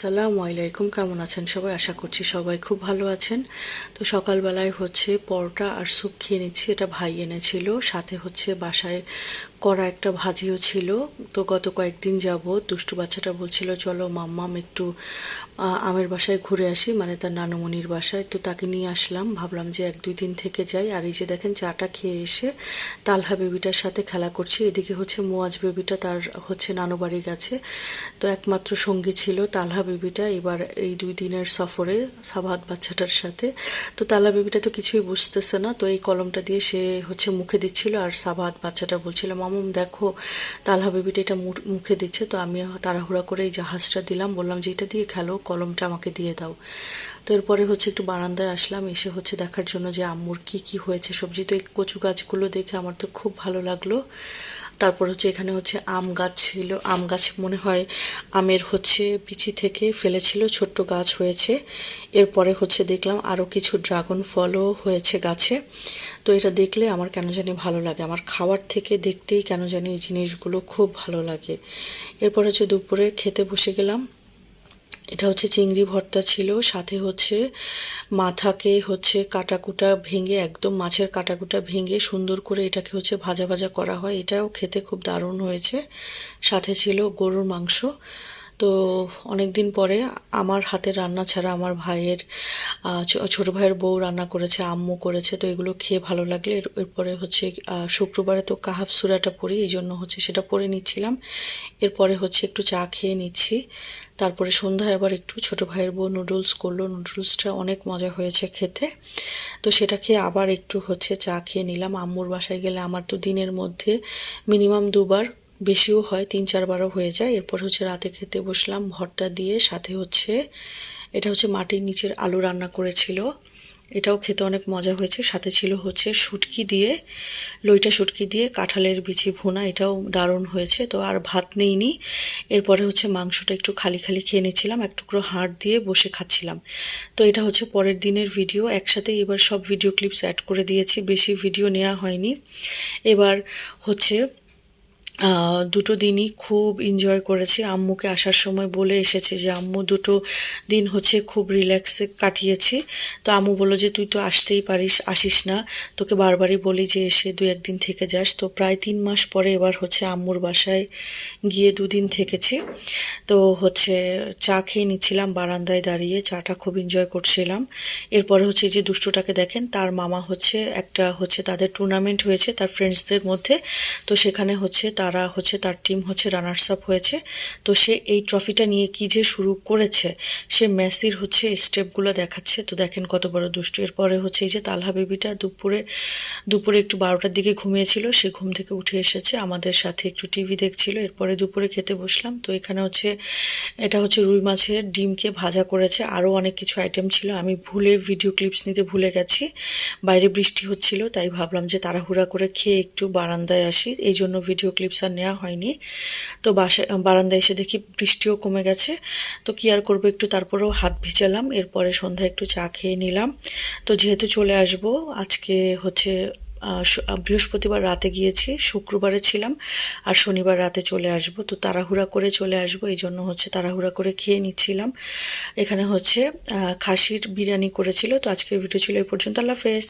আসসালামু আলাইকুম, কেমন আছেন সবাই? আশা করছি সবাই খুব ভালো আছেন। তো সকালবেলায় পরোটা আর স্যুপ খেয়ে নিচ্ছি। এটা ভাই এনেছিল, সাথে বাসায় করা একটা ভাজিও ছিল। তো গত কয়েকদিন যাবৎ দুষ্টু বাচ্চাটা বলছিল চলো মাম্মাম একটু আমের বাসায় ঘুরে আসি, মানে তার নানুমণির বাসায়। তো তাকে নিয়ে আসলাম, ভাবলাম যে 1-2 দিন থেকে যাই। আর এই যে দেখেন চাটা খেয়ে এসে তালহা বেবিটার সাথে খেলা করছি। এদিকে মুয়াজ বেবিটা তার নানু বাড়ি গেছে। তো একমাত্র সঙ্গী ছিল তালহা বেবিটা এবার এই 2 দিনের সফরে সাবাত বাচ্চাটার সাথে। তো তালহা বেবিটা তো কিছুই বুঝতেছে না, তো এই কলমটা দিয়ে সে মুখে দিচ্ছিল, আর সাবাত বাচ্চাটা বলছিল মামুম দেখো তালহা বেবিটা এটা মুখে দিচ্ছে। তো আমি তাড়াহুড়া করে এই জাহাজটা দিলাম, বললাম যে এটা দিয়ে খেলো, কলমটা আমাকে দিয়ে দাও। তো এরপরে একটু বারান্দায় আসলাম, এসে দেখার জন্য যে আম্মুর কি কি হয়েছে সবজি। তো এই কচু গাছগুলো দেখে আমার তো খুব ভালো লাগলো। তারপর এখানে আম গাছ ছিল, আম গাছ মনে হয় আমের বিচি থেকে ফেলেছিল, ছোট্ট গাছ হয়েছে। এরপরে দেখলাম আরও কিছু ড্রাগন ফলও হয়েছে গাছে। তো এটা দেখলে আমার কেন জানি ভালো লাগে, আমার খাওয়ার থেকে দেখতেই কেন জানি এই জিনিসগুলো খুব ভালো লাগে। এরপর দুপুরে খেতে বসে গেলাম। এটা চিংড়ি ভর্তা ছিল, সাথে মাথাকে কাটাকুটা ভেঙে, একদম মাছের কাটাকুটা ভেঙে সুন্দর করে এটাকে ভাজা ভাজা করা হয়, এটাও খেতে খুব দারুণ হয়েছে। সাথে ছিল গরুর মাংস। তো অনেক দিন পরে আমার হাতের রান্না ছাড়া আমার ভাইয়ের ছোট ভাইয়ের বউ রান্না করেছে, আম্মু করেছে। তো এগুলো খেয়ে ভালো লাগলে এরপরে শুক্রবারে তো কাহাব সুরাটা পড়ি, এই জন্য সেটা পড়ে নিচ্ছিলাম। এরপরে একটু চা খেয়ে নিচ্ছি। তারপরে সন্ধ্যায় আবার একটু ছোট ভাইয়ের বউ নুডলস করলো, নুডলসটা অনেক মজা হয়েছে খেতে। তো সেটা খেয়ে আবার একটু চা খেয়ে নিলাম। আম্মুর বাসায় গেলে আমার তো দিনের মধ্যে মিনিমাম 2 বার, বেশিও হয় 3-4 বারও হয়ে যায়। এরপর রাতে খেতে বসলাম ভর্তা দিয়ে, সাথে এটা মাটির নিচের আলু রান্না করেছিল, এটাও খেতে অনেক মজা হয়েছে। সাথে ছিল শুটকি দিয়ে, লইটা শুটকি দিয়ে কাঁঠালের বিচি ভুনা, এটাও দারুণ হয়েছে। তো আর ভাত নেইনি। এরপরে মাংসটা একটু খালি খালি খেয়ে নিচ্ছিলাম, এক টুকরো হাড় দিয়ে বসে খাচ্ছিলাম। তো এটা পরের দিনের ভিডিও, একসাথে এবার সব ভিডিও ক্লিপস অ্যাড করে দিয়েছি, বেশি ভিডিও নেওয়া হয়নি। এবার 2টো দিনই খুব এনজয় করেছি। আম্মুকে আসার সময় বলে এসেছি যে আম্মু 2টো দিন খুব রিল্যাক্সে কাটিয়েছি। তো আম্মু বললো যে তুই তো আসতেই পারিস, আসিস না, তোকে বারবারই বলি যে এসে 2-1 দিন থেকে যাস। তো প্রায় 3 মাস পরে এবার আম্মুর বাসায় গিয়ে 2 দিন থেকেছি। তো চা খেয়ে নিচ্ছিলাম বারান্দায় দাঁড়িয়ে, চাটা খুব এনজয় করছিলাম। এরপরে এই যে দুষ্টুটাকে দেখেন, তার মামা একটা তাদের টুর্নামেন্ট হয়েছে তার ফ্রেন্ডসদের মধ্যে। তো সেখানে তারা তার টিম রানার্স আপ হয়েছে। তো সে এই ট্রফিটা নিয়ে কি যে শুরু করেছে, সে মেসির স্টেপগুলো দেখাচ্ছে। তো দেখেন কত বড় দুষ্টু। এরপরে এই যে তালহা বেবিটা দুপুরে একটু 12টার দিকে ঘুমিয়েছিল, সে ঘুম থেকে উঠে এসেছে, আমাদের সাথে একটু টিভি দেখছিল। এরপরে দুপুরে খেতে বসলাম। তো এখানে এটা রুই মাছের ডিমকে ভাজা করেছে, আরও অনেক কিছু আইটেম ছিল, আমি ভিডিও ক্লিপস নিতে ভুলে গেছি। বাইরে বৃষ্টি হচ্ছিল, তাই ভাবলাম যে তাড়াহুড়া করে খেয়ে একটু বারান্দায় আসি, এই জন্য ভিডিও ক্লিপস আর নেওয়া হয়নি। তো বারান্দায় এসে দেখি বৃষ্টিও কমে গেছে। তো কি আর করবো, একটু তারপরেও হাত ভিজালাম। এরপরে সন্ধ্যায় একটু চা খেয়ে নিলাম। তো যেহেতু চলে আসবো আজকে বৃহস্পতিবার রাতে গিয়েছি, শুক্রবারে ছিলাম, আর শনিবার রাতে চলে আসব। তো তাড়াহুড়া করে চলে আসবো, এই জন্য তাড়াহুড়া করে খেয়ে নিচ্ছিলাম। এখানে খাসির বিরিয়ানি করেছিল। তো আজকের ভিডিও ছিল এই পর্যন্ত। আল্লাহ হাফেজ।